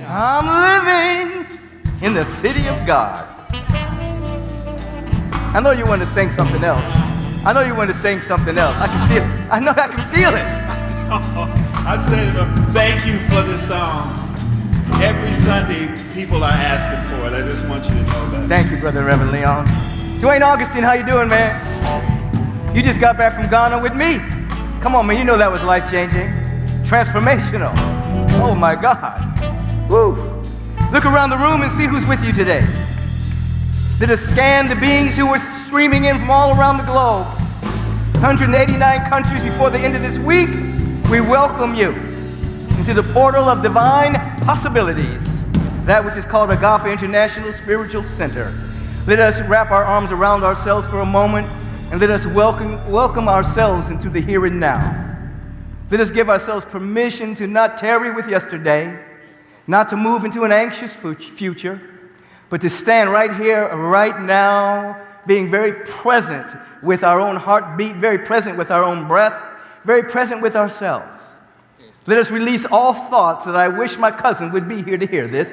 I'm living in the city of God. I know you want to sing something else. I know you want to sing something else. I can feel it. I know I can feel it. I said, thank you for this song. Every Sunday, people are asking for it. I just want you to know that. Thank you, Brother Reverend Leon. Dwayne Augustine, how you doing, man? You just got back from Ghana with me. Come on, man, you know that was life-changing. Transformational. Oh, my God. Woo. Look around the room and see who's with you today. Let us scan the beings who are streaming in from all around the globe. 189 countries before the end of this week. We welcome you into the portal of divine possibilities, that which is called Agape International Spiritual Center. Let us wrap our arms around ourselves for a moment and let us welcome ourselves into the here and now. Let us give ourselves permission to not tarry with yesterday, not to move into an anxious future, but to stand right here, right now, being very present with our own heartbeat, very present with our own breath, very present with ourselves. Let us release all thoughts that I wish my cousin would be here to hear this.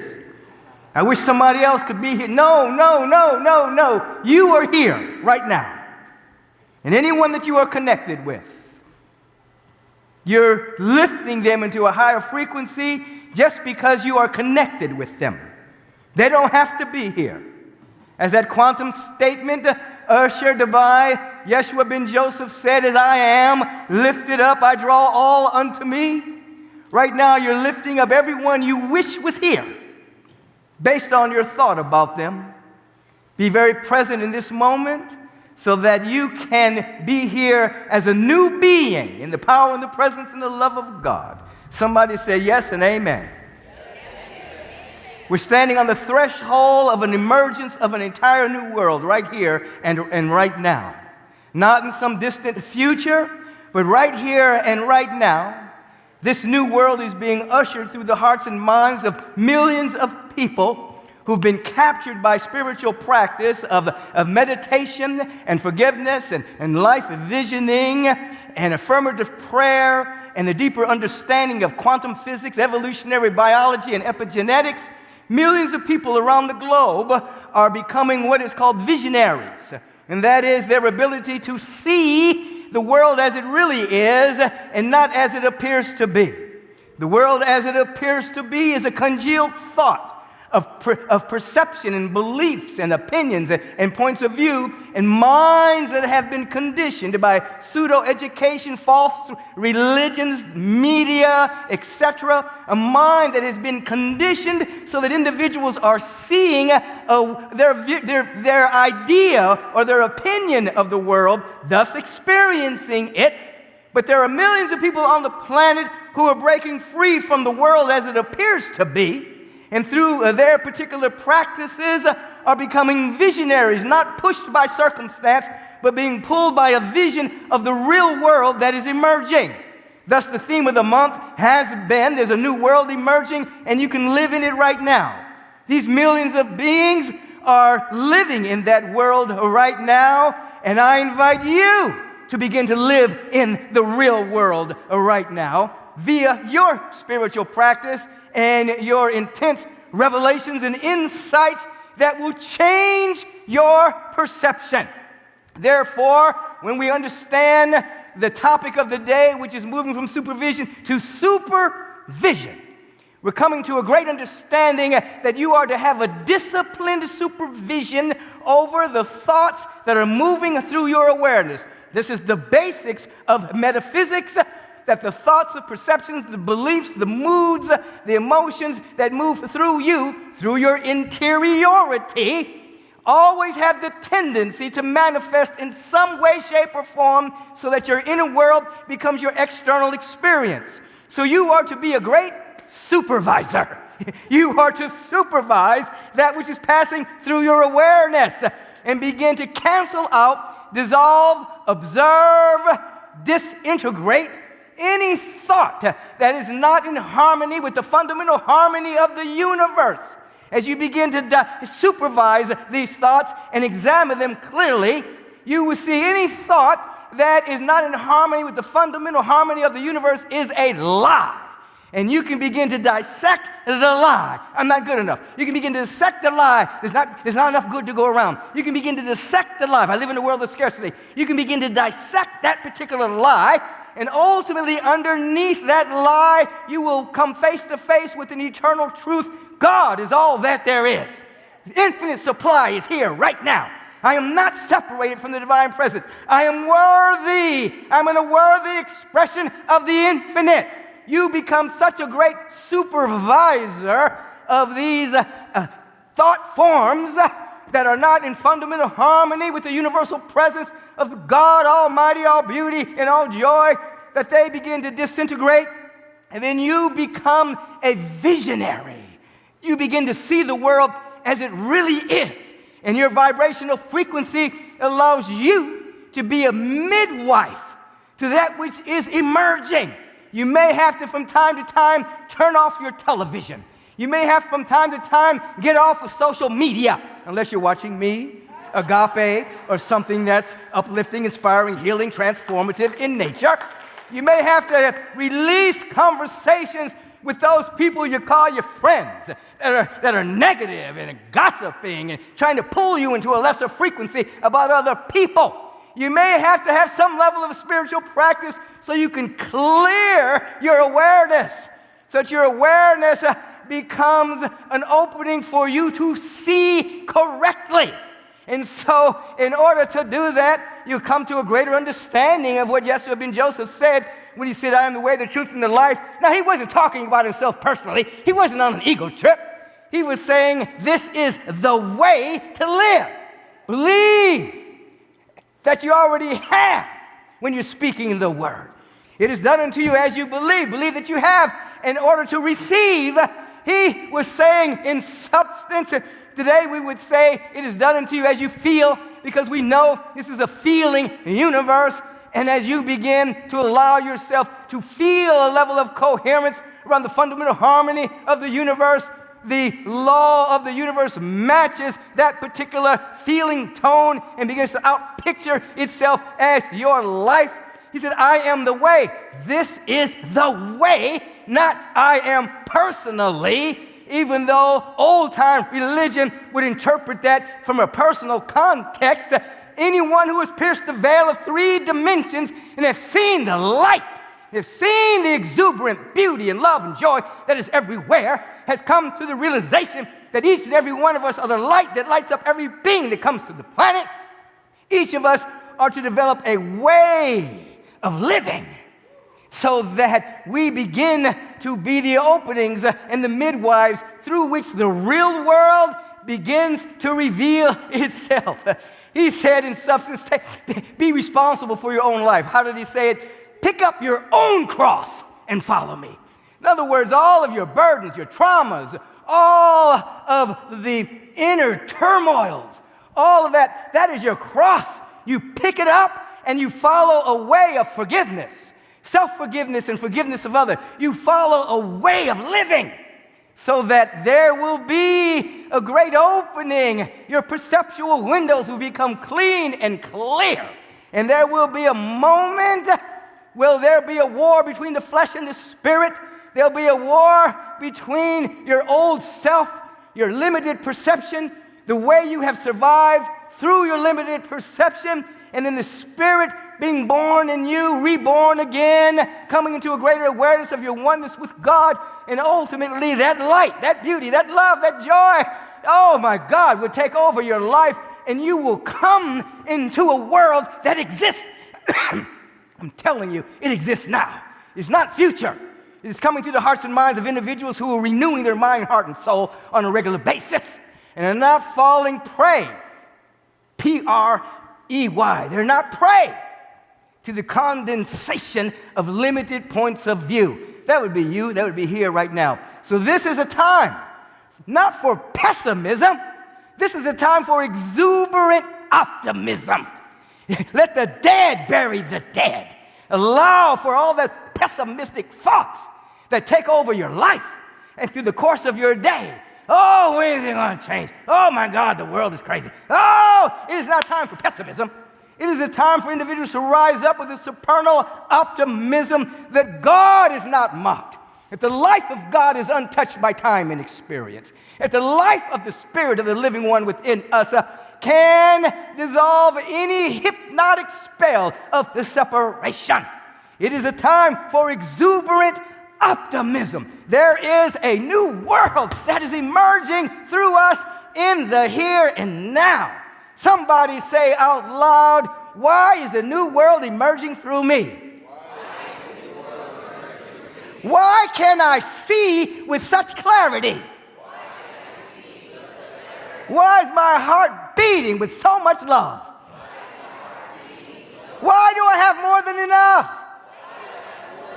I wish somebody else could be here. No. You are here right now. And anyone that you are connected with, you're lifting them into a higher frequency just because you are connected with them. They don't have to be here. As that quantum statement ushered by Yeshua ben Joseph said, as I am lifted up, I draw all unto me. Right now, you're lifting up everyone you wish was here based on your thought about them. Be very present in this moment so that you can be here as a new being in the power and the presence and the love of God. Somebody say yes and amen. We're standing on the threshold of an emergence of an entire new world right here and right now. Not in some distant future, but right here and right now. This new world is being ushered through the hearts and minds of millions of people who've been captured by spiritual practice of meditation and forgiveness and life visioning and affirmative prayer and the deeper understanding of quantum physics, evolutionary biology, and epigenetics. Millions of people around the globe are becoming what is called visionaries, and that is their ability to see the world as it really is and not as it appears to be. The world as it appears to be is a congealed thought of perception and beliefs and opinions and points of view and minds that have been conditioned by pseudo-education, false religions, media, etc. A mind that has been conditioned so that individuals are seeing their idea or their opinion of the world, thus experiencing it. But there are millions of people on the planet who are breaking free from the world as it appears to be, and through their particular practices are becoming visionaries, not pushed by circumstance, but being pulled by a vision of the real world that is emerging. Thus, the theme of the month has been, there's a new world emerging, and you can live in it right now. These millions of beings are living in that world right now, and I invite you to begin to live in the real world right now via your spiritual practice and your intense revelations and insights that will change your perception. Therefore, when we understand the topic of the day, which is moving from supervision to supervision, we're coming to a great understanding that you are to have a disciplined supervision over the thoughts that are moving through your awareness. This is the basics of metaphysics, that the thoughts, the perceptions, the beliefs, the moods, the emotions that move through you, through your interiority, always have the tendency to manifest in some way, shape, or form so that your inner world becomes your external experience. So you are to be a great supervisor. You are to supervise that which is passing through your awareness and begin to cancel out, dissolve, observe, disintegrate any thought that is not in harmony with the fundamental harmony of the universe. As you begin to supervise these thoughts and examine them clearly, you will see any thought that is not in harmony with the fundamental harmony of the universe is a lie. And you can begin to dissect the lie. I'm not good enough. You can begin to dissect the lie. There's not enough good to go around. You can begin to dissect the lie. I live in a world of scarcity. You can begin to dissect that particular lie, and ultimately underneath that lie, you will come face to face with an eternal truth. God is all that there is. Infinite supply is here right now. I am not separated from the divine presence. I am worthy. I'm a worthy expression of the infinite. You become such a great supervisor of these thought forms that are not in fundamental harmony with the universal presence of God Almighty, all beauty and all joy, that they begin to disintegrate, and then you become a visionary. You begin to see the world as it really is, and your vibrational frequency allows you to be a midwife to that which is emerging. You may have to, from time to time, turn off your television. You may have, from time to time, get off of social media, unless you're watching me, Agape, or something that's uplifting, inspiring, healing, transformative in nature. You may have to release conversations with those people you call your friends that are negative and gossiping and trying to pull you into a lesser frequency about other people. You may have to have some level of spiritual practice so you can clear your awareness, so that your awareness becomes an opening for you to see correctly. And so, in order to do that, you come to a greater understanding of what Yeshua ben Joseph said when he said, I am the way, the truth, and the life. Now, he wasn't talking about himself personally. He wasn't on an ego trip. He was saying, this is the way to live. Believe that you already have when you're speaking the word. It is done unto you as you believe. Believe that you have in order to receive. He was saying in substance, today we would say it is done unto you as you feel, because we know this is a feeling universe. And as you begin to allow yourself to feel a level of coherence around the fundamental harmony of the universe, the law of the universe matches that particular feeling tone and begins to outpicture itself as your life. He said, I am the way. This is the way, not I am personally, even though old-time religion would interpret that from a personal context. Anyone who has pierced the veil of 3 dimensions and have seen the light, have seen the exuberant beauty and love and joy that is everywhere, has come to the realization that each and every one of us are the light that lights up every being that comes to the planet. Each of us are to develop a way of living so that we begin to be the openings and the midwives through which the real world begins to reveal itself. He said in substance, be responsible for your own life. How did he say it? Pick up your own cross and follow me. In other words, all of your burdens, your traumas, all of the inner turmoils, all of that, that is your cross. You pick it up and you follow a way of forgiveness, self-forgiveness and forgiveness of others. You follow a way of living so that there will be a great opening. Your perceptual windows will become clean and clear. And there will be a moment where there be a war between the flesh and the spirit. There'll be a war between your old self, your limited perception, the way you have survived through your limited perception, and then the spirit being born in you, reborn again, coming into a greater awareness of your oneness with God, and ultimately that light, that beauty, that love, that joy, oh my God, will take over your life, and you will come into a world that exists. I'm telling you, it exists now. It's not future. It is coming through the hearts and minds of individuals who are renewing their mind, heart, and soul on a regular basis, and are not falling prey, P-R-E-Y, they're not prey to the condensation of limited points of view. That would be you, that would be here right now. So this is a time, not for pessimism, this is a time for exuberant optimism. Let the dead bury the dead. Allow for all the pessimistic thoughts that take over your life and through the course of your day. Oh, when is it going to change? Oh my God, the world is crazy. Oh, it is not time for pessimism. It is a time for individuals to rise up with a supernal optimism that God is not mocked. if the life of God is untouched by time and experience, if the life of the Spirit of the living one within us can dissolve any hypnotic spell of the separation, it is a time for exuberant optimism. There is a new world that is emerging through us in the here and now. Somebody say out loud, why is the new world emerging through me? Why can I see with such clarity? Why is my heart beating with so much love? Why do I have more than enough?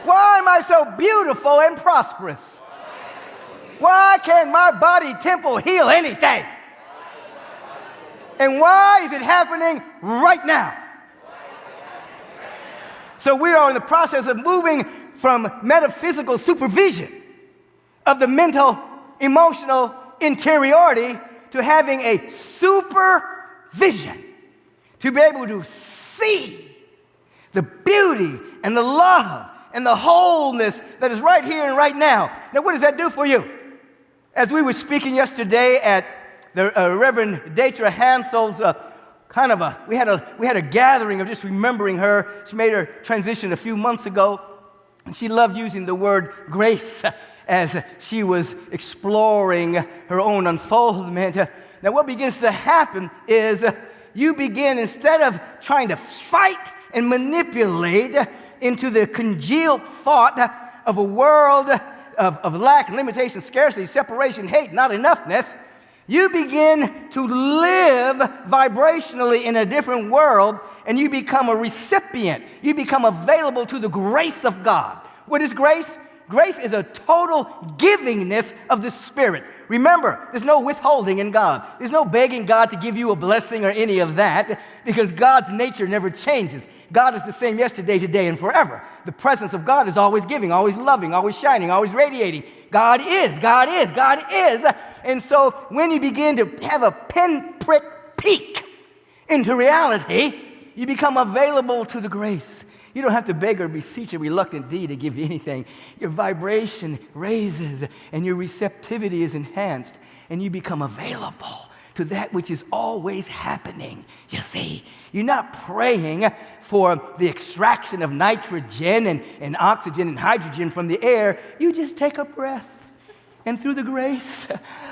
Why am I so beautiful and prosperous? Why can my body temple heal anything? And why is it happening right now? So we are in the process of moving from metaphysical supervision of the mental, emotional interiority to having a supervision, to be able to see the beauty and the love and the wholeness that is right here and right now. Now, what does that do for you? As we were speaking yesterday at the Reverend Detra Hansel's we had a gathering of just remembering her. She made her transition a few months ago, and she loved using the word grace as she was exploring her own unfoldment. Now, what begins to happen is you begin, instead of trying to fight and manipulate into the congealed thought of a world of lack, limitation, scarcity, separation, hate, not enoughness, you begin to live vibrationally in a different world, and you become a recipient. You become available to the grace of God. What is grace? Grace is a total givingness of the Spirit. Remember, there's no withholding in God. There's no begging God to give you a blessing or any of that, because God's nature never changes. God is the same yesterday, today, and forever. The presence of God is always giving, always loving, always shining, always radiating. God is, God is, God is. And so when you begin to have a pinprick peek into reality, you become available to the grace. You don't have to beg or beseech a reluctant deed to give you anything. Your vibration raises and your receptivity is enhanced, and you become available to that which is always happening. You see, you're not praying for the extraction of nitrogen and oxygen and hydrogen from the air. You just take a breath, and through the grace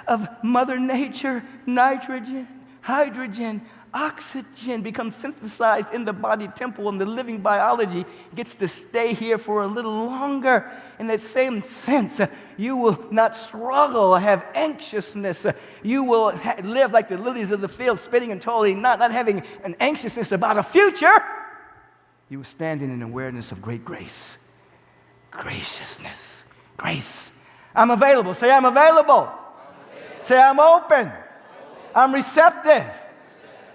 of Mother Nature, nitrogen, hydrogen, oxygen becomes synthesized in the body temple, and the living biology gets to stay here for a little longer. In that same sense, you will not struggle or have anxiousness. You will live like the lilies of the field, spinning and toiling, not having an anxiousness about a future. You will stand in an awareness of great grace, graciousness, grace. I'm available. Say, I'm available. Say, I'm open. I'm receptive.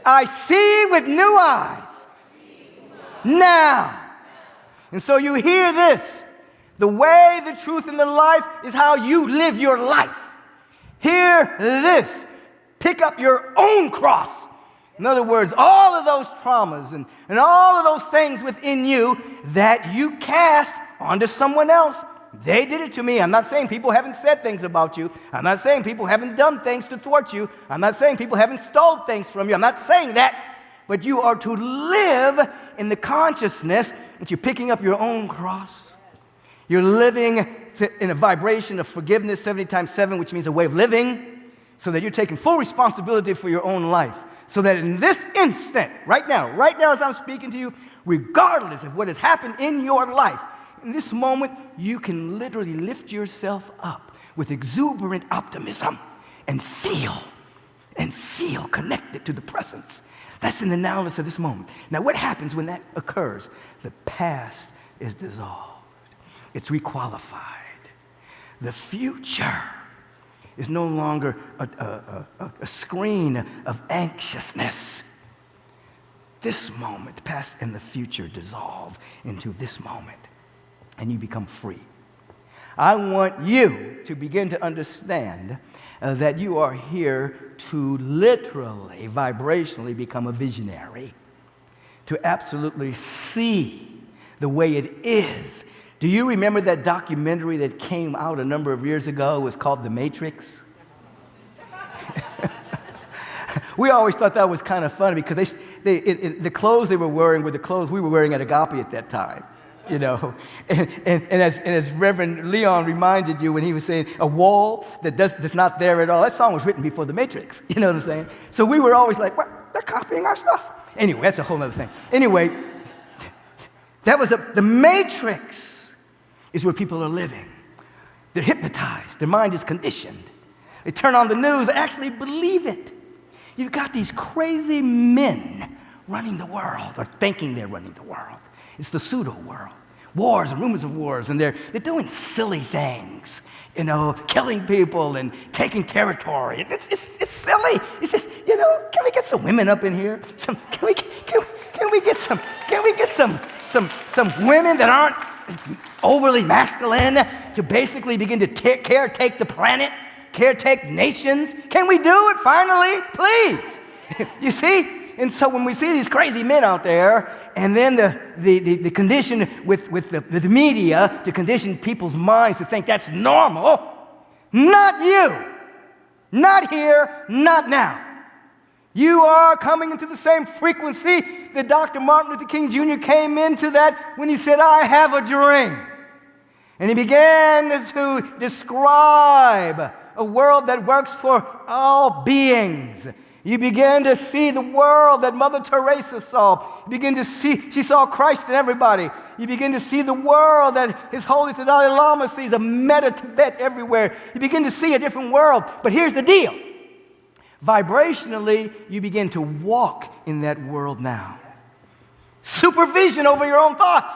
I see with new eyes now. And so you hear this. The way, the truth, and the life is how you live your life. Hear this. Pick up your own cross. In other words, all of those traumas and all of those things within you that you cast onto someone else. They did it to me. I'm not saying people haven't said things about you. I'm not saying people haven't done things to thwart you. I'm not saying people haven't stole things from you. I'm not saying that. But you are to live in the consciousness that you're picking up your own cross. You're living in a vibration of forgiveness, 70 times 7, which means a way of living, so that you're taking full responsibility for your own life. So that in this instant, right now as I'm speaking to you, regardless of what has happened in your life, in this moment, you can literally lift yourself up with exuberant optimism and feel connected to the presence. That's in the nowness of this moment. Now, what happens when that occurs? The past is dissolved. It's requalified. The future is no longer a screen of anxiousness. This moment, the past and the future dissolve into this moment, and you become free. I want you to begin to understand that you are here to literally, vibrationally become a visionary, to absolutely see the way it is, Do you remember that documentary that came out a number of years ago? It was called The Matrix. We always thought that was kind of funny because the clothes they were wearing were the clothes we were wearing at Agape at that time, you know. And as Reverend Leon reminded you when he was saying a wall that's not there at all, that song was written before The Matrix, you know what I'm saying? So we were always like, what? They're copying our stuff. Anyway, that's a whole other thing. Anyway, that was the Matrix is where people are living. They're hypnotized. Their mind is conditioned. They turn on the news, they actually believe it. You've got these crazy men running the world, or thinking they're running the world. It's the pseudo world. Wars and rumors of wars, and they're doing silly things, you know, killing people and taking territory. It's silly. It's just, you know, can we get some women up in here? Can we get some women that aren't overly masculine to basically begin to caretake the planet? Caretake nations? Can we do it finally? Please. You see? And so when we see these crazy men out there, and then the condition with the media to condition people's minds to think that's normal, not you. Not here, not now. You are coming into the same frequency that Dr. Martin Luther King Jr. came into that when he said, I have a dream. And he began to describe a world that works for all beings. You begin to see the world that Mother Teresa saw. You begin to see, she saw Christ in everybody. You begin to see the world that His Holiness the Dalai Lama sees, a meta Tibet everywhere. You begin to see a different world. But here's the deal. Vibrationally, you begin to walk in that world now. Supervision over your own thoughts.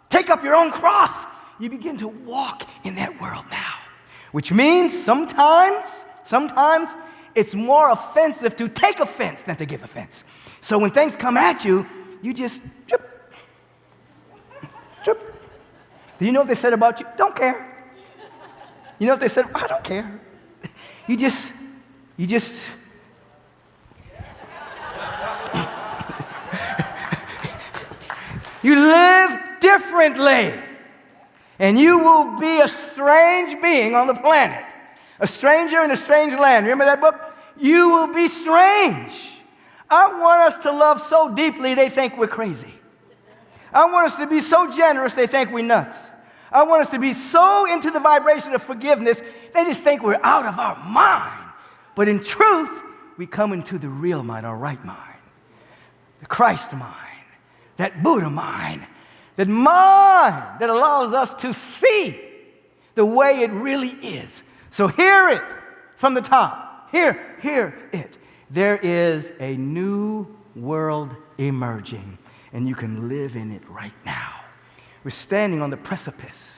Take up your own cross. You begin to walk in that world now. Which means sometimes it's more offensive to take offense than to give offense. So when things come at you, you just drip. Do you know what they said about you? Don't care. You know what they said? I don't care. You just you live differently. And you will be a strange being on the planet. A stranger in a strange land. Remember that book? You will be strange. I want us to love so deeply they think we're crazy. I want us to be so generous they think we're nuts. I want us to be so into the vibration of forgiveness they just think we're out of our mind. But in truth, we come into the real mind, our right mind. The Christ mind. That Buddha mind. That mind that allows us to see the way it really is. So hear it from the top. Hear it. There is a new world emerging, and you can live in it right now. We're standing on the precipice,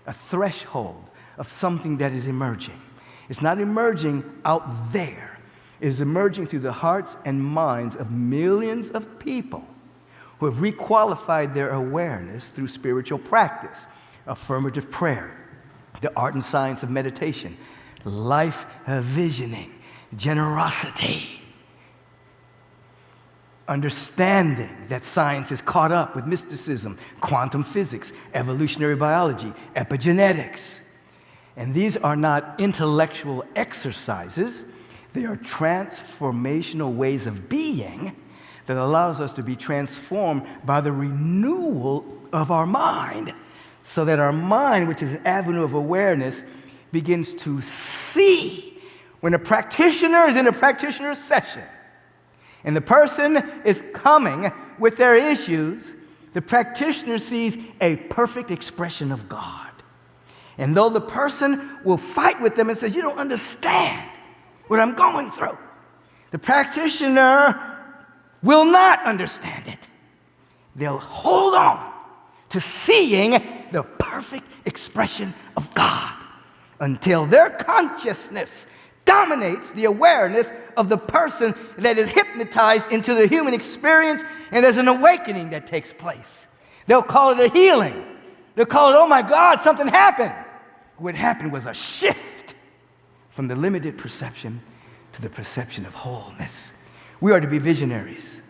a threshold of something that is emerging. It's not emerging out there. It's emerging through the hearts and minds of millions of people who have requalified their awareness through spiritual practice, affirmative prayer, the art and science of meditation, life visioning, generosity, understanding that science is caught up with mysticism, quantum physics, evolutionary biology, epigenetics. And these are not intellectual exercises. They are transformational ways of being that allows us to be transformed by the renewal of our mind, so that our mind, which is an avenue of awareness, begins to see. When a practitioner is in a practitioner session and the person is coming with their issues, the practitioner sees a perfect expression of God. And though the person will fight with them and says, you don't understand what I'm going through, the practitioner will not understand it. They'll hold on to seeing the perfect expression of God until their consciousness dominates the awareness of the person that is hypnotized into the human experience, and there's an awakening that takes place. They'll call it a healing. They'll call it, oh my God, something happened. What happened was a shift from the limited perception to the perception of wholeness. We are to be visionaries.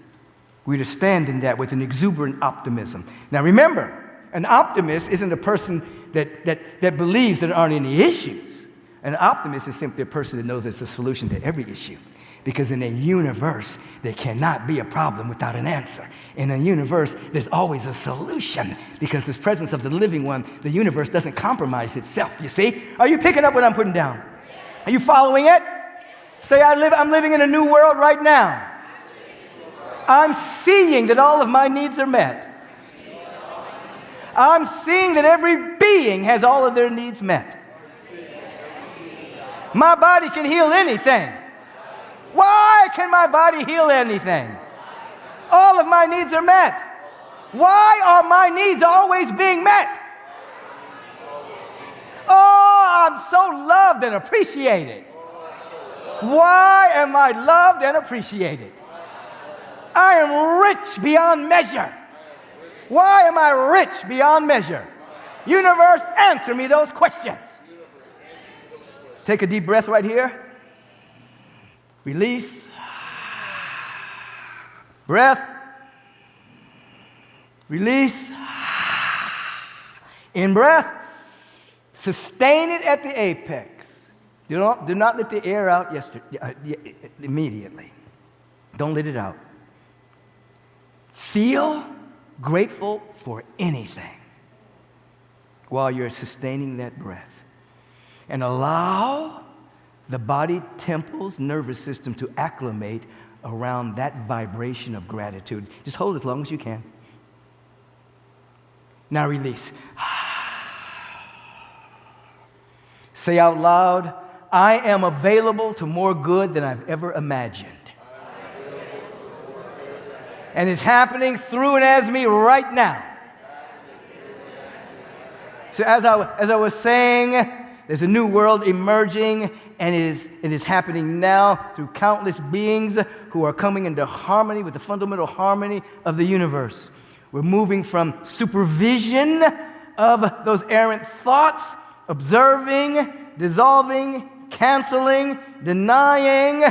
We're to stand in that with an exuberant optimism. Now remember, An optimist isn't a person that believes there aren't any issues. An optimist is simply a person that knows there's a solution to every issue. Because in a universe, there cannot be a problem without an answer. In a universe, there's always a solution. Because this presence of the living one, the universe doesn't compromise itself, you see? Are you picking up what I'm putting down? Are you following it? Say, I'm living in a new world right now. I'm seeing that all of my needs are met. I'm seeing that every being has all of their needs met. My body can heal anything. Why can my body heal anything? All of my needs are met. Why are my needs always being met? Oh, I'm so loved and appreciated. Why am I loved and appreciated? I am rich beyond measure. Why am I rich beyond measure? Universe, answer me those questions. Take a deep breath right here. Release. Breath. Release. In breath. Sustain it at the apex. Do not let the air out immediately. Don't let it out. Feel grateful for anything while you're sustaining that breath. And allow the body, temples, nervous system to acclimate around that vibration of gratitude. Just hold it as long as you can. Now release. Say out loud, I am available to more good than I've ever imagined. And it's happening through and as me right now. So as I was saying, there's a new world emerging, and it is happening now through countless beings who are coming into harmony with the fundamental harmony of the universe. We're moving from supervision of those errant thoughts, observing, dissolving, canceling, denying,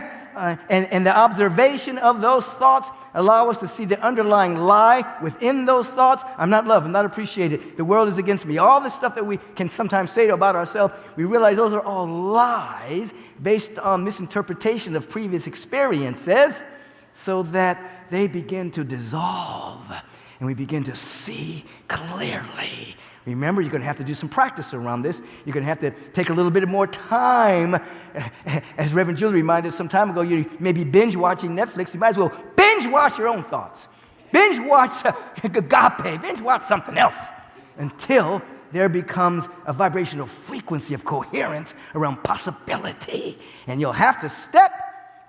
and the observation of those thoughts allow us to see the underlying lie within those thoughts. I'm not loved, I'm not appreciated, the world is against me. All this stuff that we can sometimes say about ourselves, we realize those are all lies based on misinterpretation of previous experiences, so that they begin to dissolve and we begin to see clearly. Remember, you're going to have to do some practice around this. You're going to have to take a little bit more time. As Reverend Julie reminded us some time ago, you may be binge watching Netflix. You might as well binge watch your own thoughts. Binge watch agape. Binge watch something else until there becomes a vibrational frequency of coherence around possibility. And you'll have to step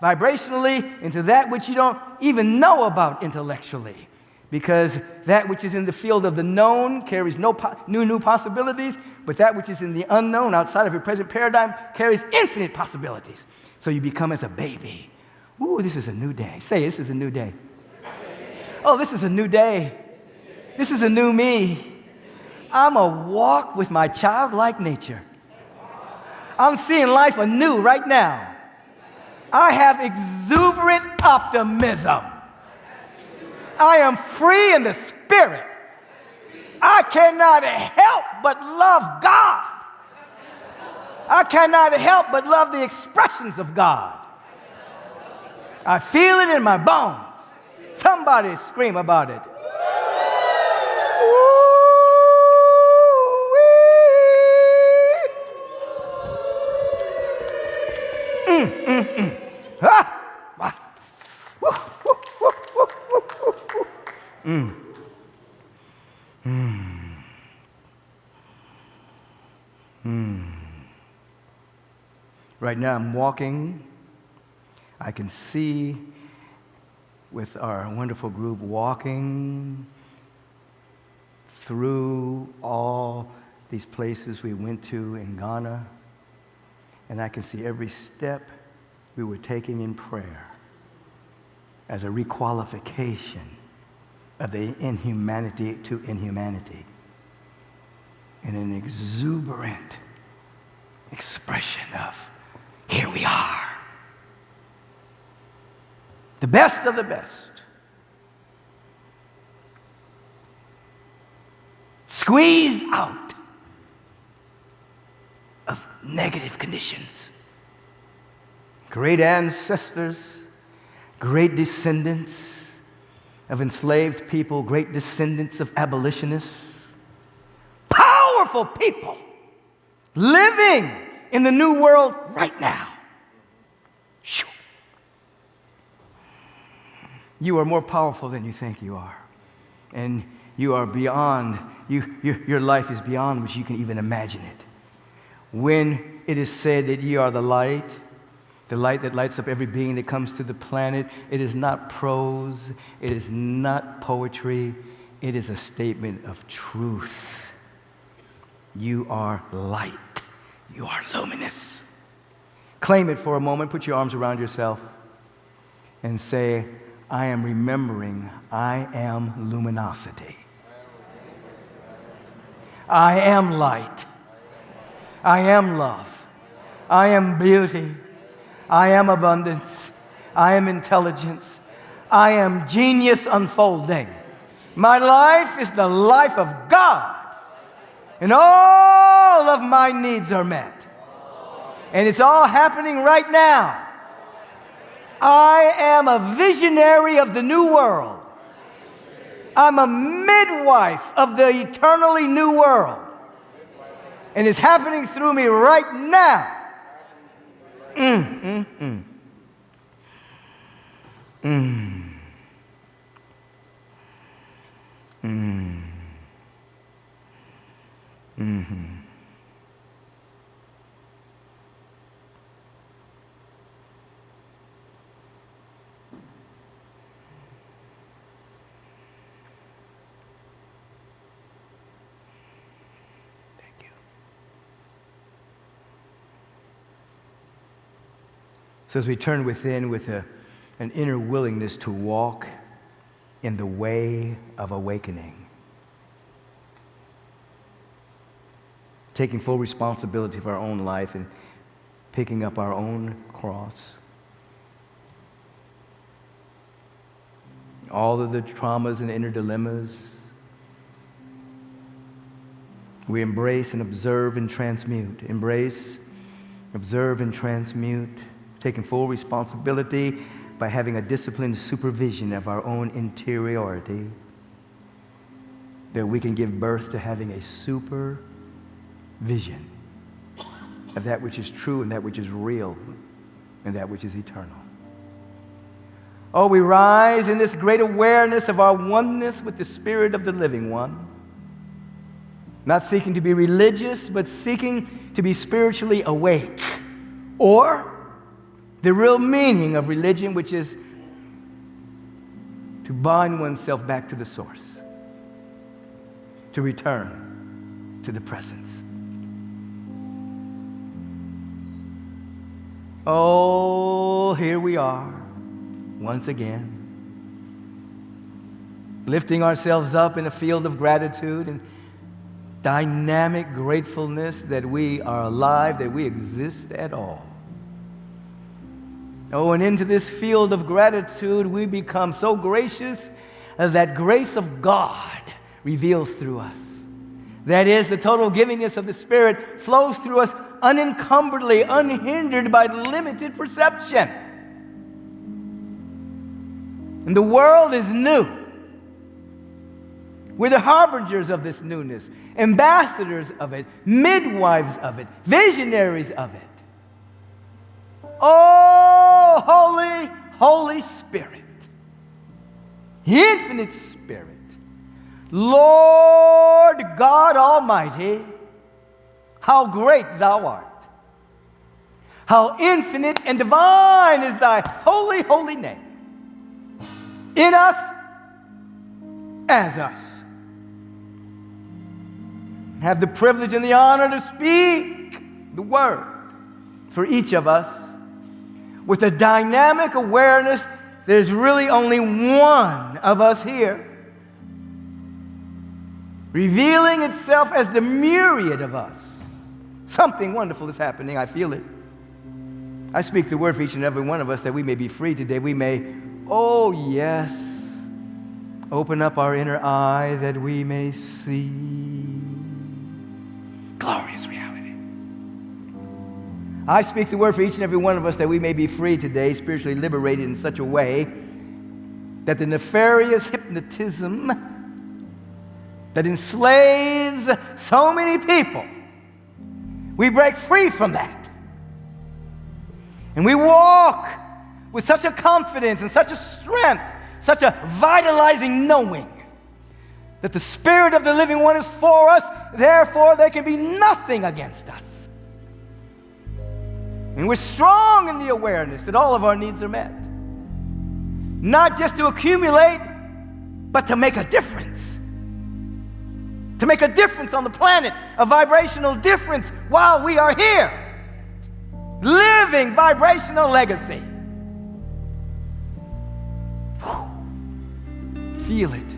vibrationally into that which you don't even know about intellectually. Because that which is in the field of the known carries no new possibilities, but that which is in the unknown outside of your present paradigm carries infinite possibilities. So you become as a baby. Ooh, this is a new day. Say, this is a new day. Oh, this is a new day. This is a new me. I'm a walk with my childlike nature. I'm seeing life anew right now. I have exuberant optimism. I am free in the spirit. I cannot help but love God. I cannot help but love the expressions of God. I feel it in my bones. Somebody scream about it. Right now I'm walking. I can see with our wonderful group walking through all these places we went to in Ghana, and I can see every step we were taking in prayer as a requalification of the inhumanity to inhumanity in an exuberant expression of here we are. The best of the best. squeezed out of negative conditions. Great ancestors, great descendants of enslaved people, great descendants of abolitionists, powerful people living in the new world right now. Shoo. You are more powerful than you think you are. And you are beyond, your life is beyond which you can even imagine it. When it is said that you are the light that lights up every being that comes to the planet, it is not prose, it is not poetry, it is a statement of truth. You are light. You are luminous. Claim it for a moment. Put your arms around yourself and say, I am remembering I am luminosity. I am light. I am love. I am beauty. I am abundance. I am intelligence. I am genius unfolding. My life is the life of God. And all of my needs are met. And it's all happening right now. I am a visionary of the new world. I'm a midwife of the eternally new world. And it's happening through me right now. So as we turn within with an inner willingness to walk in the way of awakening, taking full responsibility for our own life and picking up our own cross, all of the traumas and inner dilemmas, we embrace and observe and transmute. Embrace, observe, and transmute. Taking full responsibility by having a disciplined supervision of our own interiority, that we can give birth to having a super vision of that which is true and that which is real and that which is eternal. Oh, we rise in this great awareness of our oneness with the Spirit of the living one, not seeking to be religious, but seeking to be spiritually awake, or the real meaning of religion, which is to bind oneself back to the source, to return to the presence. Oh, here we are, once again, lifting ourselves up in a field of gratitude and dynamic gratefulness that we are alive, that we exist at all. Oh, and into this field of gratitude, we become so gracious that grace of God reveals through us. That is, the total givingness of the Spirit flows through us unencumberedly, unhindered by limited perception. And the world is new. We're the harbingers of this newness, ambassadors of it, midwives of it, visionaries of it. Oh, Holy, Holy Spirit, infinite Spirit, Lord God Almighty, how great thou art. How infinite and divine is thy holy, holy name. In us, as us. Have the privilege and the honor to speak the word for each of us, with a dynamic awareness there's really only one of us here, revealing itself as the myriad of us. Something wonderful is happening. I feel it. I speak the word for each and every one of us that we may be free today. We may, oh yes, Open up our inner eye that we may see glorious reality. I speak the word for each and every one of us that we may be free today, spiritually liberated in such a way that the nefarious hypnotism that enslaves so many people, we break free from that. And we walk with such a confidence and such a strength, such a vitalizing knowing that the Spirit of the living one is for us, therefore there can be nothing against us. And we're strong in the awareness that all of our needs are met. Not just to accumulate, but to make a difference. To make a difference on the planet, a vibrational difference while we are here. Living vibrational legacy. Feel it.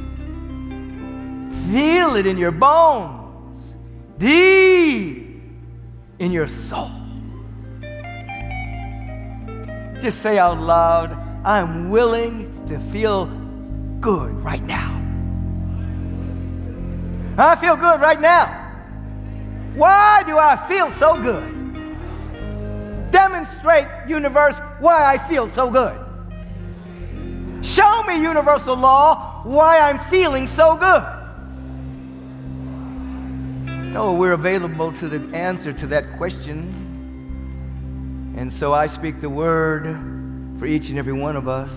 Feel it in your bones, deep in your soul. Just say out loud, I'm willing to feel good right now. I feel good right now. Why do I feel so good? Demonstrate, universe, why I feel so good. Show me, universal law, why I'm feeling so good. No, we're available to the answer to that question. And so I speak the word for each and every one of us.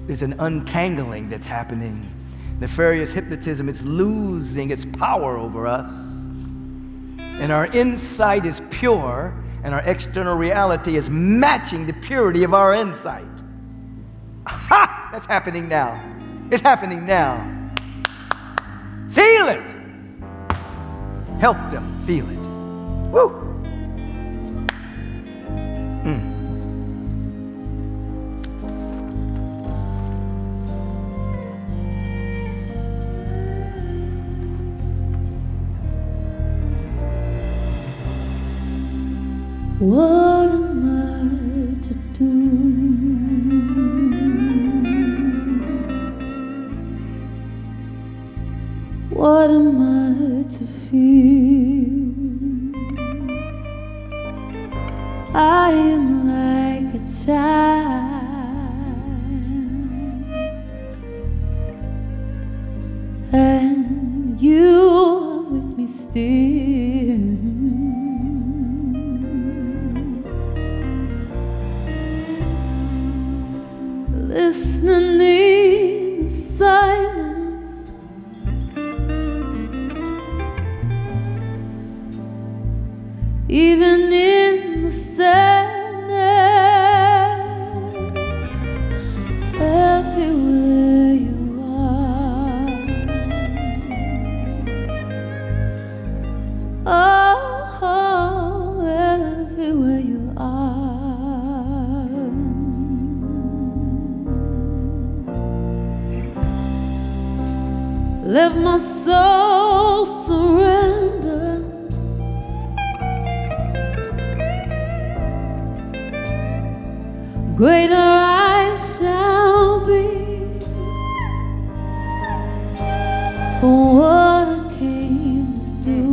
There's an untangling that's happening. Nefarious hypnotism, it's losing its power over us. And our insight is pure, and our external reality is matching the purity of our insight. Ha! That's happening now. It's happening now. Feel it. Help them feel it. Woo! What am I to do? What am I to feel? I am like a child, and you are with me still. Listening in the silence, even in the sadness, everywhere you are. Oh, everywhere you are. Let my soul surrender. Greater I shall be for what I came to do.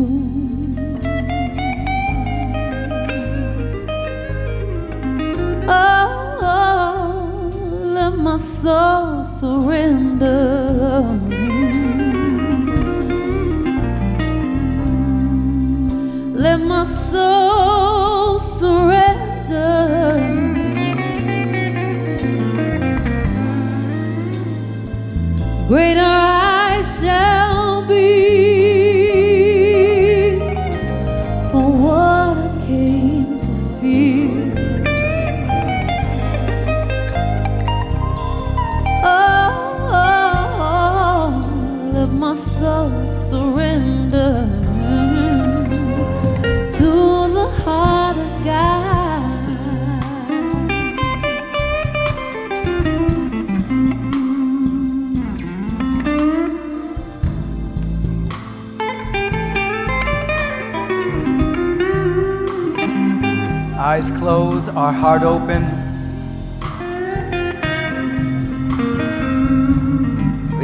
Oh, let my soul surrender. Let my soul surrender. Greater I shall be for what I came to feel. Oh, let my soul surrender to the heart of God. Eyes closed, our heart open.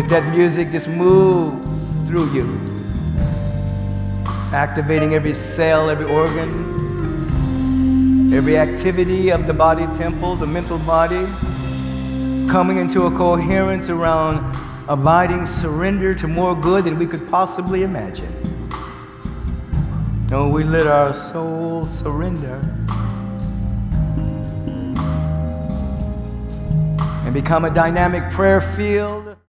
Let that music just move through you, activating every cell, every organ, every activity of the body temple, the mental body, coming into a coherence around abiding surrender to more good than we could possibly imagine. No, we let our soul surrender and become a dynamic prayer field.